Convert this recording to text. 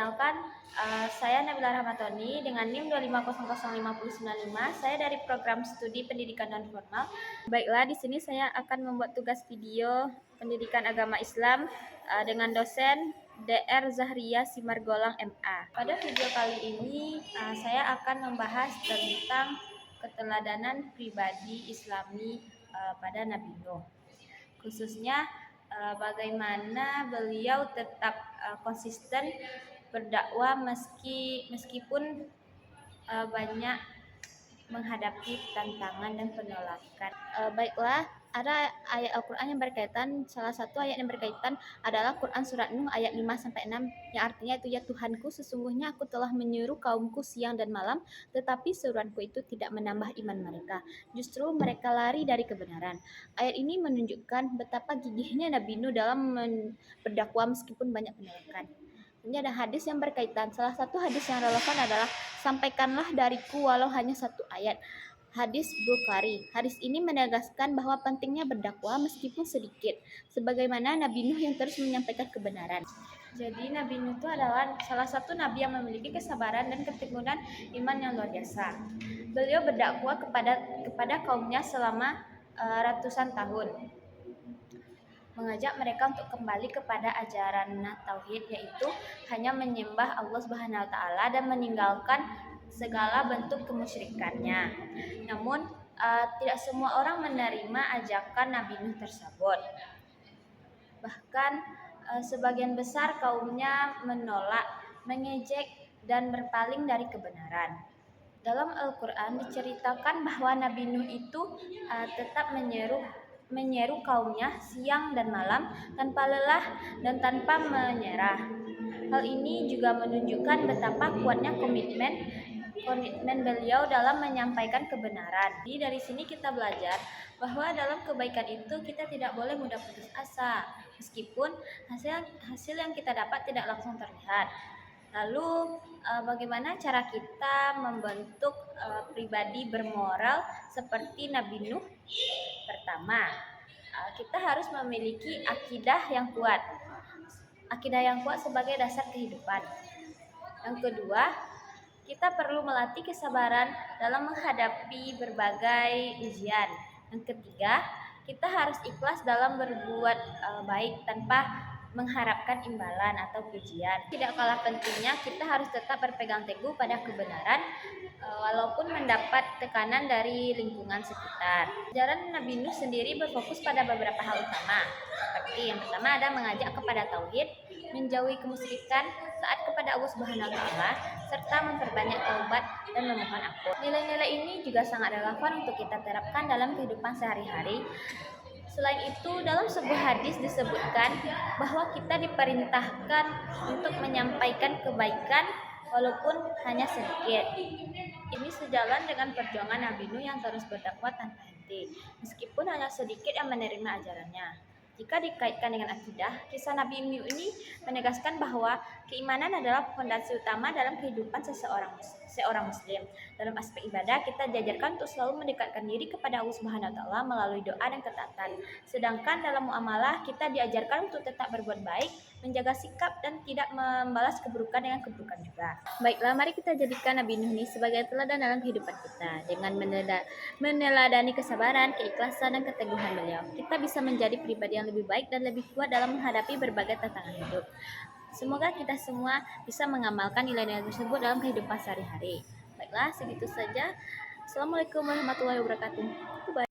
Perkenalkan, saya Nabila Rahmatoni dengan NIM 2500595. Saya dari program studi pendidikan non formal. Baiklah, di sini saya akan membuat tugas video pendidikan agama Islam dengan dosen Dr. Zahria Simargolang MA. Pada video kali ini saya akan membahas tentang keteladanan pribadi Islami pada Nabi Nuh. Khususnya bagaimana beliau tetap konsisten berdakwah meskipun banyak menghadapi tantangan dan penolakan. Baiklah, ada ayat Al-Quran yang berkaitan, salah satu ayat yang berkaitan adalah Quran Surat Nuh ayat 5-6 yang artinya itu, ya Tuhanku, sesungguhnya aku telah menyuruh kaumku siang dan malam, tetapi seruanku itu tidak menambah iman mereka. Justru mereka lari dari kebenaran. Ayat ini menunjukkan betapa gigihnya Nabi Nuh dalam berdakwah meskipun banyak penolakan. Ini ada hadis yang berkaitan. Salah satu hadis yang relevan adalah sampaikanlah dariku walau hanya satu ayat. Hadis Bukhari. Hadis ini menegaskan bahwa pentingnya berdakwah meskipun sedikit, sebagaimana Nabi Nuh yang terus menyampaikan kebenaran. Jadi Nabi Nuh itu adalah salah satu nabi yang memiliki kesabaran dan ketekunan iman yang luar biasa. Beliau berdakwah kepada kaumnya selama ratusan tahun, mengajak mereka untuk kembali kepada ajaran tauhid, yaitu hanya menyembah Allah Subhanahu wa taala dan meninggalkan segala bentuk kemusyrikannya. Namun tidak semua orang menerima ajakan Nabi Nuh tersebut. Bahkan sebagian besar kaumnya menolak, mengejek dan berpaling dari kebenaran. Dalam Al-Quran diceritakan bahwa Nabi Nuh itu tetap menyeru kaumnya siang dan malam tanpa lelah dan tanpa menyerah. Hal ini juga menunjukkan betapa kuatnya komitmen beliau dalam menyampaikan kebenaran. Jadi dari sini kita belajar bahwa dalam kebaikan itu kita tidak boleh mudah putus asa, meskipun hasil yang kita dapat tidak langsung terlihat. Lalu bagaimana cara kita membentuk pribadi bermoral seperti Nabi Nuh? Pertama, kita harus memiliki akidah yang kuat. Akidah yang kuat sebagai dasar kehidupan. Yang kedua, kita perlu melatih kesabaran dalam menghadapi berbagai ujian. Yang ketiga, kita harus ikhlas dalam berbuat baik tanpa mengharapkan imbalan atau pujian. Tidak kalah pentingnya, kita harus tetap berpegang teguh pada kebenaran walaupun mendapat tekanan dari lingkungan sekitar. Ajaran Nabi Nuh sendiri berfokus pada beberapa hal utama. Seperti yang pertama ada mengajak kepada tauhid, menjauhi kemusyrikan, taat kepada Allah Subhanahu wa taala, serta memperbanyak taubat dan memohon ampun. Nilai-nilai ini juga sangat relevan untuk kita terapkan dalam kehidupan sehari-hari. Selain itu, dalam sebuah hadis disebutkan bahwa kita diperintahkan untuk menyampaikan kebaikan walaupun hanya sedikit. Ini sejalan dengan perjuangan Nabi Nuh yang terus berdakwah tanpa henti, meskipun hanya sedikit yang menerima ajarannya. Jika dikaitkan dengan akidah, kisah Nabi Nuh ini menegaskan bahwa keimanan adalah fondasi utama dalam kehidupan seorang muslim. Dalam aspek ibadah, kita diajarkan untuk selalu mendekatkan diri kepada Allah Subhanahu wa taala melalui doa dan ketaatan. Sedangkan dalam muamalah, kita diajarkan untuk tetap berbuat baik, menjaga sikap dan tidak membalas keburukan dengan keburukan juga. Baiklah, mari kita jadikan Nabi Nuh ini sebagai teladan dalam kehidupan kita. Dengan meneladani kesabaran, keikhlasan dan keteguhan beliau, kita bisa menjadi pribadi yang lebih baik dan lebih kuat dalam menghadapi berbagai tantangan hidup. Semoga kita semua bisa mengamalkan nilai-nilai tersebut dalam kehidupan sehari-hari. Baiklah, segitu saja. Assalamualaikum warahmatullahi wabarakatuh. Bye.